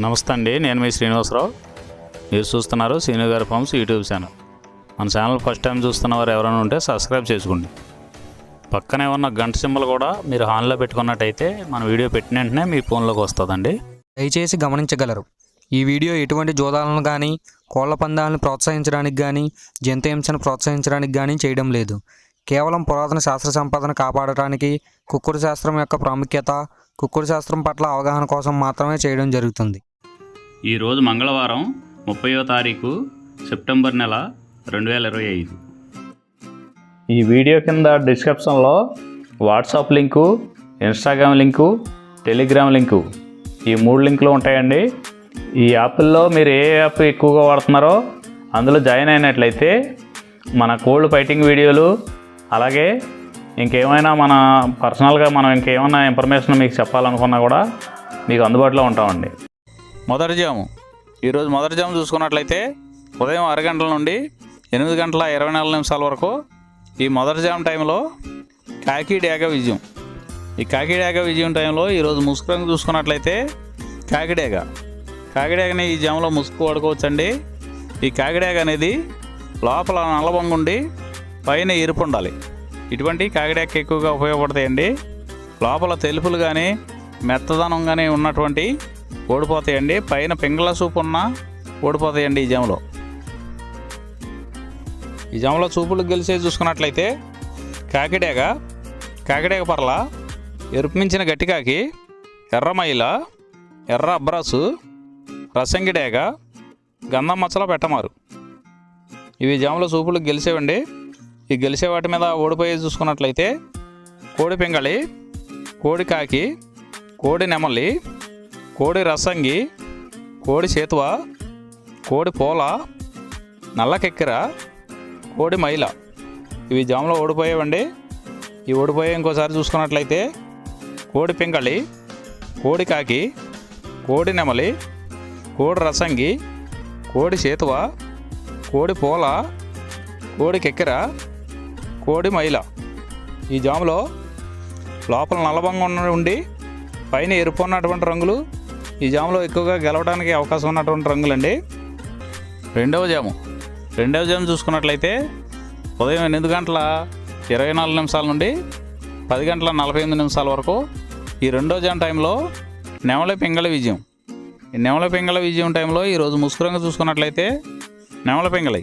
నమస్తే అండి, నేను మీ శ్రీనివాసరావు. మీరు చూస్తున్నారు శ్రీను గారి ఫార్మ్స్ యూట్యూబ్ ఛానల్. మన ఛానల్ ఫస్ట్ టైం చూస్తున్నవారు ఎవరైనా ఉంటే సబ్స్క్రైబ్ చేసుకోండి. పక్కనే ఉన్న గంట సింబల్ కూడా మీరు ఆన్లో పెట్టుకున్నట్టయితే మన వీడియో పెట్టిన వెంటనే మీ ఫోన్లోకి వస్తుందండి. దయచేసి గమనించగలరు, ఈ వీడియో ఎటువంటి జోదాలను కానీ కోళ్ల పందాలను ప్రోత్సహించడానికి కానీ జంతు హింసను ప్రోత్సహించడానికి కానీ చేయడం లేదు. కేవలం పురాతన శాస్త్ర సంపదను కాపాడటానికి, కుక్కుడు శాస్త్రం యొక్క ప్రాముఖ్యత, కుక్కుడు శాస్త్రం పట్ల అవగాహన కోసం మాత్రమే చేయడం జరుగుతుంది. ఈరోజు మంగళవారం 30వ తారీఖు సెప్టెంబర్ నెల 2025. ఈ వీడియో కింద డిస్క్రిప్షన్లో WhatsApp link, Instagram link, Telegram link, ఈ 3 లింకులు ఉంటాయండి. ఈ యాప్ల్లో మీరు ఏ యాప్ ఎక్కువగా వాడుతున్నారో అందులో జాయిన్ అయినట్లయితే మన కోల్డ్ ఫైటింగ్ వీడియోలు, అలాగే ఇంకేమైనా మన పర్సనల్గా మనం ఇంకేమైనా ఇన్ఫర్మేషన్ మీకు చెప్పాలనుకున్నా కూడా మీకు అందుబాటులో ఉంటామండి. మొదటి జాము, ఈరోజు మొదటి జాము చూసుకున్నట్లయితే ఉదయం 6 గంటల నుండి 8 గంటల 24 నిమిషాల వరకు ఈ మొదటి జాము టైంలో కాకి డేగ విజయం. ఈ కాకి డేగ విజయం టైంలో ఈరోజు ముసుగు రంగు చూసుకున్నట్లయితే కాకిడేగని ఈ జాములో ముసుగు వాడుకోవచ్చండి. ఈ కాకిడేగ అనేది లోపల నల్లబొంగు ఉండి పైన ఎరుపు ఉండాలి. ఇటువంటి కాకిడేగ ఎక్కువగా ఉపయోగపడతాయండి. లోపల తెలుపులు కానీ మెత్తదనం కానీ ఉన్నటువంటి ఓడిపోతాయండి. పైన పింగళ సూపు ఉన్న ఓడిపోతాయండి. ఈ జాములో చూపులు గెలిచే చూసుకున్నట్లయితే కాకిడేగ పర్ల, ఎరుపు మించిన గట్టికాకి, ఎర్రమైల, ఎర్ర అబ్రాసు, రసంగిడేగ, గంధం మచ్చల పెట్టమారు. ఇవి జాములో చూపులు గెలిచేవండి. ఈ గెలిచే వాటి మీద ఓడిపోయి చూసుకున్నట్లయితే కోడి పింగళి, కోడి కాకి, కోడి నెమలి, కోడి రసంగి, కోడి చేతువ, కోడి పోల, నల్ల కెక్కెర, కోడి మైల. ఇవి జాములో ఓడిపోయేవండి. ఈ ఓడిపోయే ఇంకోసారి చూసుకున్నట్లయితే కోడి పింగళి, కోడి కాకి, కోడి నెమలి, కోడి రసంగి, కోడి చేతువ, కోడి పోల, కోడి కెక్కెర, కోడి మైల. ఈ జాములో లోపల నల్లబంగా ఉండి పైన ఎరుపు ఉన్నటువంటి రంగులు ఈ జాములో ఎక్కువగా గెలవడానికి అవకాశం ఉన్నటువంటి రంగులండి. రెండవ జాము చూసుకున్నట్లయితే ఉదయం 8 గంటల 24 నిమిషాల నుండి 10 గంటల 48 నిమిషాల వరకు ఈ రెండో జాము టైంలో నెమలి పింగళి విజయం. ఈ నెమలి పింగళి విజయం టైంలో ఈరోజు ముసుగు రంగు చూసుకున్నట్లయితే నెమలి పింగళి.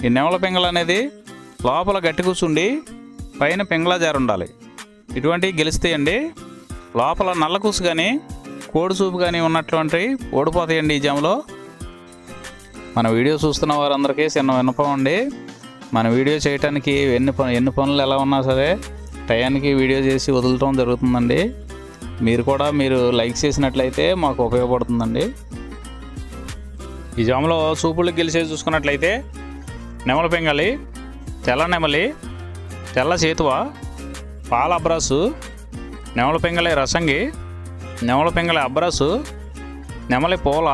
ఈ నెమలి పింగళి అనేది లోపల గట్టి కూర్చుండి పైన పింగళ జారు ఉండాలి. ఇటువంటివి గెలుస్తాయండి. లోపల నల్ల కూసు కానీ కోడి చూపు కానీ ఉన్నటువంటి ఓడిపోతాయండి ఈ జాములో. మన వీడియో చూస్తున్న వారందరికీ చిన్న విన్నపం అండి. మన వీడియో చేయడానికి ఎన్ని పనులు ఎలా ఉన్నా సరే టయానికి వీడియో చేసి వదలటం జరుగుతుందండి. మీరు లైక్ చేసినట్లయితే మాకు ఉపయోగపడుతుందండి. ఈ జాములో చూపులకు గెలిచేది చూసుకున్నట్లయితే నెమలి పింగళి, తెల్ల నెమలి, తెల్ల చేతువ, పాల అబ్రాసు, నెమలి పింగళి రసంగి, నెమలి పింగళి అబ్రాసు, నెమలి పోల,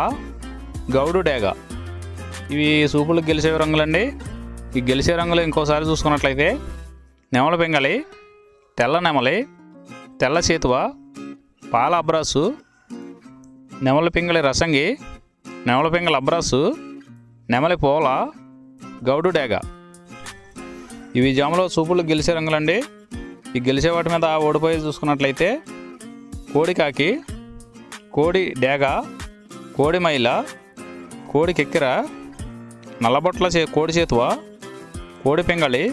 గౌడు డేగ. ఇవి చూపులకు గెలిచే రంగులండి. ఈ గెలిచే రంగులు ఇంకోసారి చూసుకున్నట్లయితే నెమలి పింగళి, తెల్ల నెమలి, తెల్ల చేతువ, పాల అబ్రాసు, నెమలి పింగళి రసంగి, నెమలి పింగళి అబ్రాసు, నెమలి పోల, గౌడు డేగ. ఇవి జాములో చూపులు గెలిచే రంగులండి. ఈ గెలిచే వాటి మీద ఓడిపోయి చూసుకున్నట్లయితే కోడి కాకి, కోడి డేగ, కోడి మైల, కోడి కెక్కెర, నల్లబొట్ల కోడి చేతువ, కోడి పింగళి,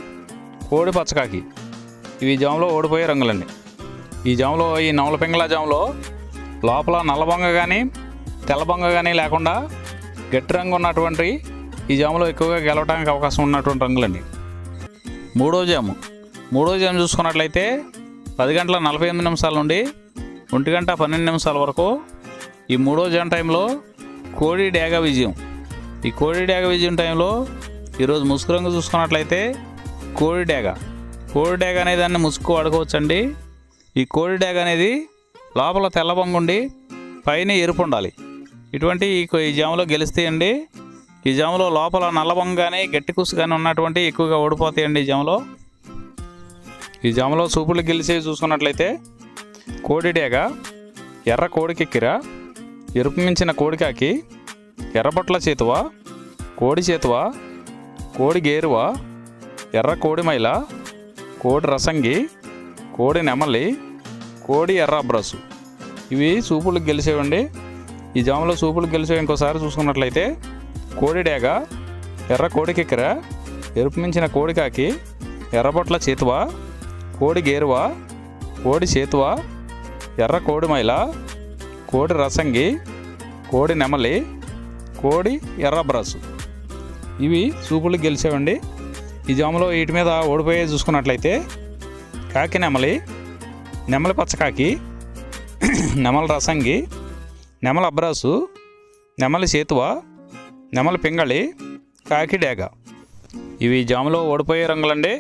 కోడి పచ్చకాకి. ఇవి జాములో ఓడిపోయే రంగులండి. ఈ జాములో ఈ నెమలి పింగళ జాములో లోపల నల్లబొంగ కానీ తెల్లబొంగ కానీ లేకుండా గట్టి రంగు ఉన్నటువంటి ఈ జాములో ఎక్కువగా గెలవడానికి అవకాశం ఉన్నటువంటి రంగులండి. మూడో జాము చూసుకున్నట్లయితే 10 గంటల 48 నిమిషాల నుండి 1 గంట 12 నిమిషాల వరకు ఈ మూడో జాము టైంలో కోడి డేగ విజయం. ఈ కోడి డేగ విజయం టైంలో ఈరోజు ముసుగు రంగు చూసుకున్నట్లయితే కోడి డేగ అనే దాన్ని ముసుగు వాడుకోవచ్చండి. ఈ కోడి డేగ అనేది లోపల తెల్లబొంగు ఉండి పైన ఎరుపు ఉండాలి. ఇటువంటి ఈ జాములో గెలుస్తాయండి. ఈ జాములో లోపల నల్లబొంగ కానీ గట్టి కూసు కానీ ఉన్నటువంటి ఎక్కువగా ఓడిపోతాయండి ఈ జాములో చూపులు గెలిచేవి చూసుకున్నట్లయితే కోడి డేగ, ఎర్ర కోడి కెక్కెర, ఎరుపు మించిన కోడికాకి, ఎర్రబొట్ల చేతువ, కోడి చేతువ, కోడి గేరువ, ఎర్ర కోడిమైల, కోడి రసంగి, కోడి నెమలి, కోడి ఎర్ర అబ్రాసు. ఇవి సూపులకు గెలిచేవండి. ఈ జాములో సూపులకు గెలిచేవి ఇంకోసారి చూసుకున్నట్లయితే కోడి డేగ, ఎర్ర కోడి కిక్కెర, ఎరుపు మించిన కోడికాకి, ఎర్రబొట్ల చేతువ, కోడి గేరువ, కోడి చేతువ, ఎర్ర కోడిమైల, కోడి రసంగి, కోడి నెమలి, కోడి ఎర్ర అబ్రాసు. ఇవి సూపులకు గెలిచేవండి. ఈ జాములో వీటి మీద ఓడిపోయే చూసుకున్నట్లయితే కాకి నెమలి, నెమలి పచ్చకాకి, నెమలి రసంగి, నెమలి అబ్రాసు, నెమలి చేతువ, నెమలి పింగళి, కాకి డేగ. ఇవి జాములో ఓడిపోయే రంగులండి.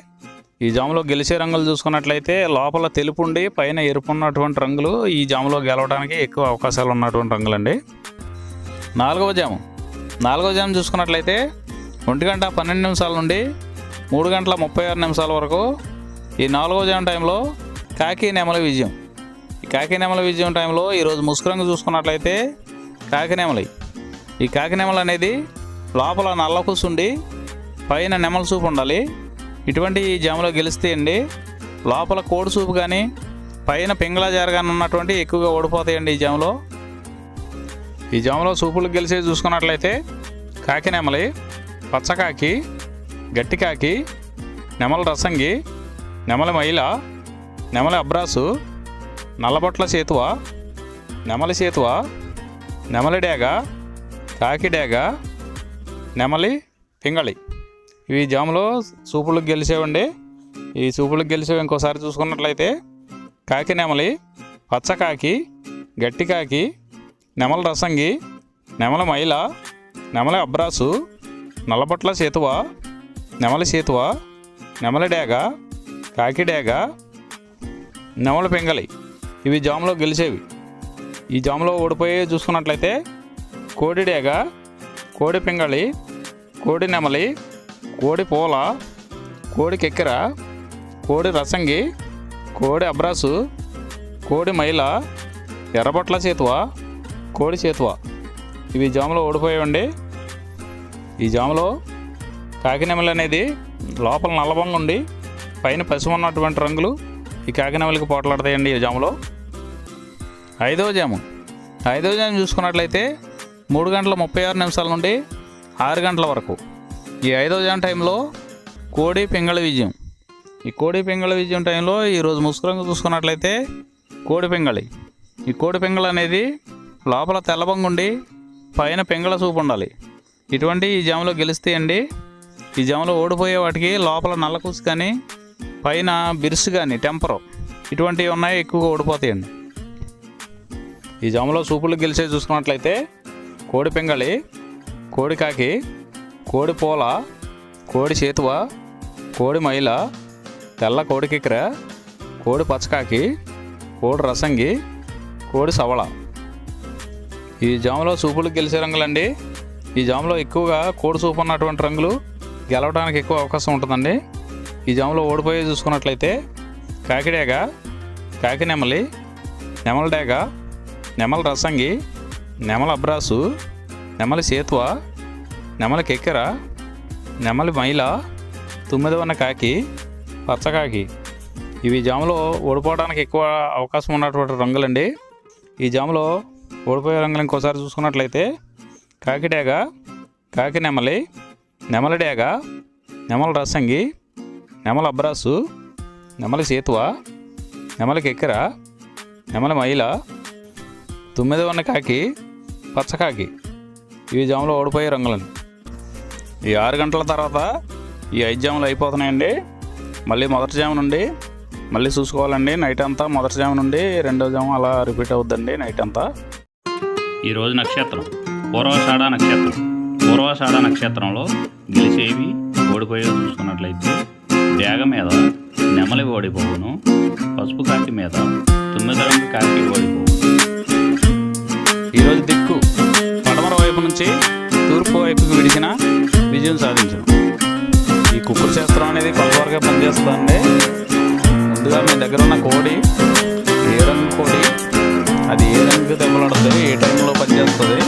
ఈ జాములో గెలిచే రంగులు చూసుకున్నట్లయితే లోపల తెలుపు ఉండి పైన ఎరుపు ఉన్నటువంటి రంగులు ఈ జాములో గెలవడానికి ఎక్కువ అవకాశాలు ఉన్నటువంటి రంగులండి. నాలుగవ జాము చూసుకున్నట్లయితే 1:12 నుండి 3:36 వరకు ఈ 4వ జాము టైంలో కాకి నెమలి విజయం. ఈ కాకి నెమలి విజయం టైంలో ఈరోజు ముసుగు రంగు చూసుకున్నట్లయితే కాకి నెమలి. ఈ కాకి నెమలి అనేది లోపల నల్ల కూసుండి పైన నెమలి సూపు ఉండాలి. ఇటువంటి ఈ జాములో గెలిస్తే అండి లోపల కోడి సూపు కానీ పైన పింగళ జార కానీ ఉన్నటువంటి ఎక్కువగా ఓడిపోతాయండి ఈ జాములో సూపులకు గెలిచే చూసుకున్నట్లయితే కాకి నెమలి, పచ్చకాకి, గట్టి కాకి, నెమలి రసంగి, నెమలి మైల, నెమలి అబ్రాసు, నల్లబొట్ల చేతువ, నెమలి చేతువ, నెమలి డేగ, కాకి డేగ, నెమలి పింగళి. ఇవి జాములో సూపులకు గెలిచేవండి. ఈ సూపులకు గెలిచేవి ఇంకోసారి చూసుకున్నట్లయితే కాకి నెమలి, పచ్చకాకి, గట్టి కాకి, నెమలి రసంగి, నెమలి మైల, నెమలి అబ్రాసు, నల్లబొట్ల చేతువ, నెమలి చేతువ, నెమలి డేగ, కాకి డేగ, నెమలి పింగళి. ఇవి జాములో గెలిచేవి. ఈ జాములో ఓడిపోయే చూసుకున్నట్లయితే కోడి డేగ, కోడి పింగళి, కోడి నెమలి, కోడి పూల, కోడి కెక్కెర, కోడి రసంగి, కోడి అబ్రాసు, కోడి మైల, ఎర్రబొట్ల చేతువ, కోడి చేతువ. ఇవి జాములో ఓడిపోయావండి. ఈ జాములో కాకి నెమలి అనేది లోపల నల్లబొంగ ఉండి పైన పసుపు ఉన్నటువంటి రంగులు ఈ కాకి నెమలికి పోట్లాడతాయండి ఈ జాములో. ఐదవ జాము చూసుకున్నట్లయితే 3:36 నుండి 6 గంటల వరకు ఈ 5వ జాము టైంలో కోడి పింగళి విజయం. ఈ కోడి పింగళి విజయం టైంలో ఈరోజు ముసుగు రంగు చూసుకున్నట్లయితే కోడి పింగళి. ఈ కోడి పింగళి అనేది లోపల తెల్లబొంగుండి పైన పింగళ సూపు ఉండాలి. ఇటువంటి ఈ జాములో గెలిస్తే అండి ఈ జాములో ఓడిపోయే వాటికి లోపల నల్లకూసు కానీ పైన బిరుసు కానీ టెంపరు ఇటువంటివి ఉన్నాయి, ఎక్కువగా ఓడిపోతాయండి. ఈ జాములో సూపులు గెలిచే చూసుకున్నట్లయితే కోడి పింగళి, కోడి కాకి, కోడి పూల, కోడి చేతువ, కోడి మైల, తెల్ల కోడి కిక్కెర, కోడి పచ్చకాకి, కోడి రసంగి, కోడి సవళ. ఈ జాములో సూపులు గెలిచే రంగులండి. ఈ జాములో ఎక్కువగా కోడి సూపు ఉన్నటువంటి రంగులు గెలవడానికి ఎక్కువ అవకాశం ఉంటుందండి. ఈ జాములో ఓడిపోయే చూసుకున్నట్లయితే కాకిడేగ, కాకి నెమలి, నెమలి డేగ, నెమలి రసంగి, నెమలి అబ్రాసు, నెమలి చేతువ, నెమలి కెక్కెర, నెమలి మైల, తుమ్మిదవన్న కాకి, పచ్చకాకి. ఇవి జాములో ఓడిపోవడానికి ఎక్కువ అవకాశం ఉన్నటువంటి రంగులండి. ఈ జాములో ఓడిపోయే రంగులు ఇంకోసారి చూసుకున్నట్లయితే కాకి డేగ, కాకి నెమలి, నెమలి డేగ, నెమలి రసంగి, నెమలి అబ్రాసు, నెమలి చేతువ, నెమలి కెక్కెర, నెమలి మైల, తుమ్మిదవన్న కాకి, పచ్చకాకి. ఇవి జాములో ఓడిపోయే రంగులండి. ఈ 6 గంటల తర్వాత ఈ 5 జాములు అయిపోతున్నాయండి. మళ్ళీ మొదటి జాము నుండి మళ్ళీ చూసుకోవాలండి. నైట్ అంతా మొదటి జాము నుండి 2వ జాము అలా రిపీట్ అవుద్దండి నైట్ అంతా. ఈరోజు నక్షత్రం పూర్వాషాఢ నక్షత్రంలో గెలిచేవి ఓడిపోయేవి చూసుకున్నట్లయితే డేగ మీద నెమలి ఓడిపోవును, పసుపు కాకి మీద 9 రంగు కాకి ఓడిపోవు. ఈరోజు దిక్కు పడమర వైపు నుంచి తూర్పు వైపుకి విడిచిన విజయం సాధించను. ఈ కుక్కుడు శాస్త్రం అనేది కొలవరగా పనిచేస్తుందండి. ముందుగా మీ దగ్గర ఉన్న కోడి ఏ రంగు కోడి అది ఏ రంగు దెబ్బలాడుతుంది, ఏ టైంలో పనిచేస్తుంది,